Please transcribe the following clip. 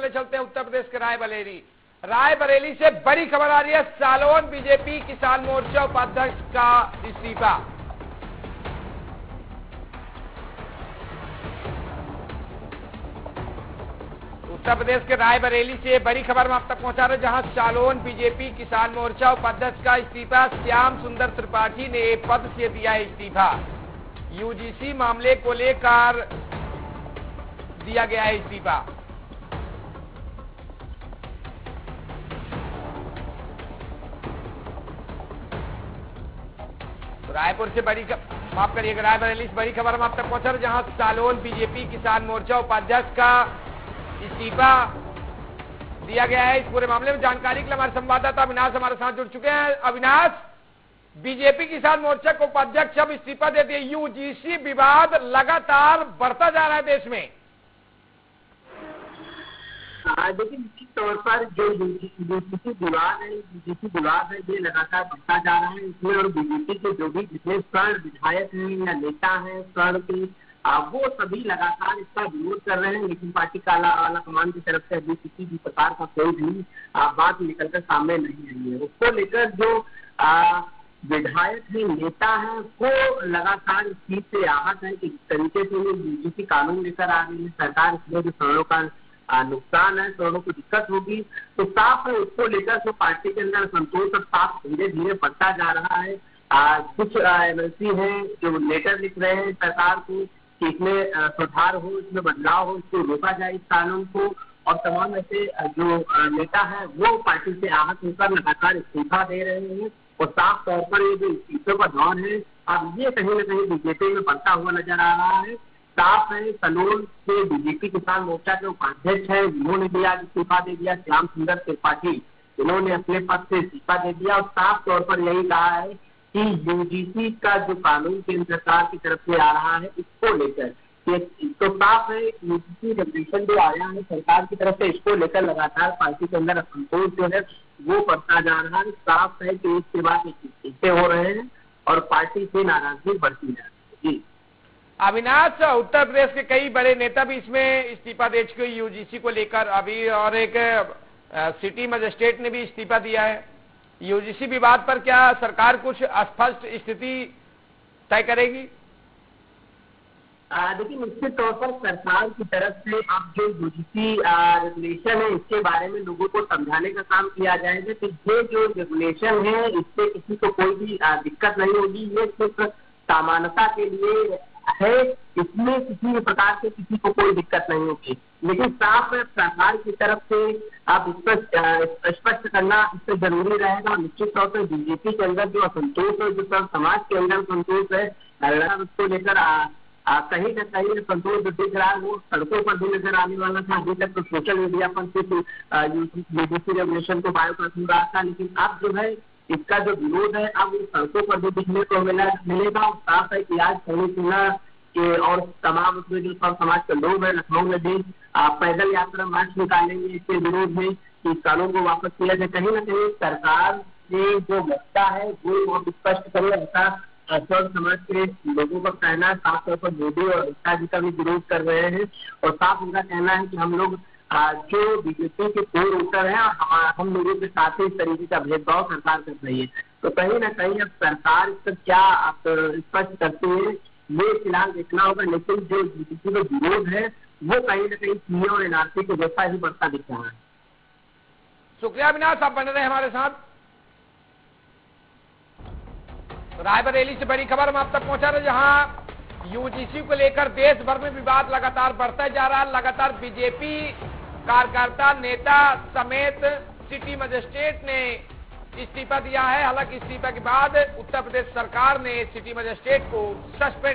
आगे चलते हैं उत्तर प्रदेश के रायबरेली से बड़ी खबर आ रही है। सालोन बीजेपी किसान मोर्चा उपाध्यक्ष का इस्तीफा। उत्तर प्रदेश के रायबरेली से बड़ी खबर हम आप तक पहुंचा रहे हैं, जहां सालोन बीजेपी किसान मोर्चा उपाध्यक्ष का इस्तीफा। श्याम सुंदर त्रिपाठी ने पद से दिया इस्तीफा। यूजीसी मामले को लेकर दिया गया है इस्तीफा। रायपुर से माफ करिएगा, रायबरेली से बड़ी खबर हम आप तक पहुंचा रहे हैं, जहां सालोन बीजेपी किसान मोर्चा उपाध्यक्ष का इस्तीफा दिया गया है। इस पूरे मामले में जानकारी के लिए हमारे संवाददाता अविनाश हमारे साथ जुड़ चुके हैं। अविनाश, बीजेपी किसान मोर्चा को उपाध्यक्ष अब इस्तीफा दे दिया। यूजीसी विवाद लगातार बढ़ता जा रहा है देश में। देखिए, निश्चित तौर पर जो यूजीसी विवाद है ये लगातार बढ़ता जा रहा है। इसमें और बीजेपी के जो भी जितने स्वर्ण विधायक हैं या नेता हैं स्वर्ण के, वो सभी लगातार इसका विरोध कर रहे हैं, लेकिन पार्टी का आला कमान की तरफ से अभी किसी भी प्रकार का कोई भी बात निकलकर सामने नहीं आई है। उसको लेकर जो विधायक है नेता है वो लगातार इस चीज से आहत है कि जिस तरीके से ये यूजीसी कानून लेकर आ रही है सरकार, इसमें जो स्वर्णों का नुकसान है, स्वर्णों को दिक्कत होगी, तो साफ है उसको लेकर जो पार्टी के अंदर संतोष और साफ धीरे धीरे बढ़ता जा रहा है। कुछ एमएलसी हैं जो लेटर लिख रहे हैं सरकार को कि इसमें सुधार हो, इसमें बदलाव हो, इसको रोका जाए इस कानून को, और तमाम ऐसे जो नेता है वो पार्टी से आहत होकर लगातार इस्तीफा दे रहे हैं। और साफ तौर पर ये जो इस्तीफे का दौर है अब ये कहीं न कहीं बीजेपी में बढ़ता हुआ नजर आ रहा है। साफ है सलोन के बीजेपी किसान मोर्चा के उपाध्यक्ष हैं, जिन्होंने भी आज इस्तीफा दे दिया। श्याम सुंदर त्रिपाठी इन्होंने अपने पद से इस्तीफा दे दिया और साफ तौर पर यही कहा है कि यूजीसी का जो कानून केंद्र सरकार की तरफ से आ रहा है इसको लेकर, तो साफ है यूजीसी रेगुलेशन जो आया है सरकार की तरफ से, इसको लेकर लगातार पार्टी के अंदर असंतोष जो है वो बढ़ता जा रहा है। साफ है कि इसके बाद इस्तीफे हो रहे हैं और पार्टी से नाराजगी बढ़ती जा रही है। जी अविनाश, उत्तर प्रदेश के कई बड़े नेता भी इसमें इस्तीफा दे चुके यूजीसी को लेकर अभी, और एक सिटी मजिस्ट्रेट ने भी इस्तीफा दिया है। यूजीसी विवाद पर क्या सरकार कुछ स्पष्ट स्थिति तय करेगी? देखिए, निश्चित तौर पर सरकार की तरफ से अब जो यूजीसी रेगुलेशन है इसके बारे में लोगों को समझाने का काम किया जाएगा कि ये जो रेगुलेशन है इससे किसी को कोई भी दिक्कत नहीं होगी, ये सिर्फ सामान्यता के लिए है, इसमें किसी भी प्रकार से किसी को कोई दिक्कत नहीं होगी। लेकिन साफ सरकार की तरफ से आप इसको स्पष्ट करना इससे जरूरी रहेगा। निश्चित तौर पर बीजेपी के अंदर जो असंतोष है, जो सब समाज के अंदर संतोष है, उसको लेकर कहीं न कहीं संतोष जो दिख रहा है वो सड़कों पर भी नजर आने वाला था। अभी तक तो सोशल मीडिया पर सिर्फ यूजीसी रेगुलेशन को बायकॉट हो रहा था, लेकिन अब जो है इसका जो विरोध है अब सड़कों पर भी दिखने को मिलेगा। और साफ है कि आज सोनीचिन्हा के और तमाम उसमें जो सब समाज के लोग हैं लखनऊ में भी पैदल यात्रा मार्च निकालेंगे इसके विरोध में कि इस कानून को वापस किया जाए। कहीं न कहीं सरकार ने जो मसला है वो स्पष्ट करे, ऐसा सर्व समाज के लोगों का कहना है। साफ तौर पर मोदी और अमित शाह जी का भी विरोध कर रहे हैं और साफ उनका कहना है कि हम लोग जो बीजेपी के कोर वोटर हैं हम लोगों के साथ ही इस तरीके का भेदभाव सरकार कर रही है। तो कहीं ना कहीं अब सरकार इस पर क्या स्पष्ट करती है ये फिलहाल देखना होगा, लेकिन जो बीजेपी का विरोध है वो कहीं ना कहीं सीए और एनआरसी के जैसा ही बढ़ता दिख रहा है। शुक्रिया अविनाश, आप बने रहे हमारे साथ। रायबरेली से बड़ी खबर हम आप तक पहुंचा रहे, जहां यूजीसी को लेकर देश भर में विवाद लगातार बढ़ता जा रहा है। लगातार बीजेपी कार्यकर्ता नेता समेत सिटी मजिस्ट्रेट ने इस्तीफा दिया है। हालांकि इस्तीफा के बाद उत्तर प्रदेश सरकार ने सिटी मजिस्ट्रेट को सस्पेंड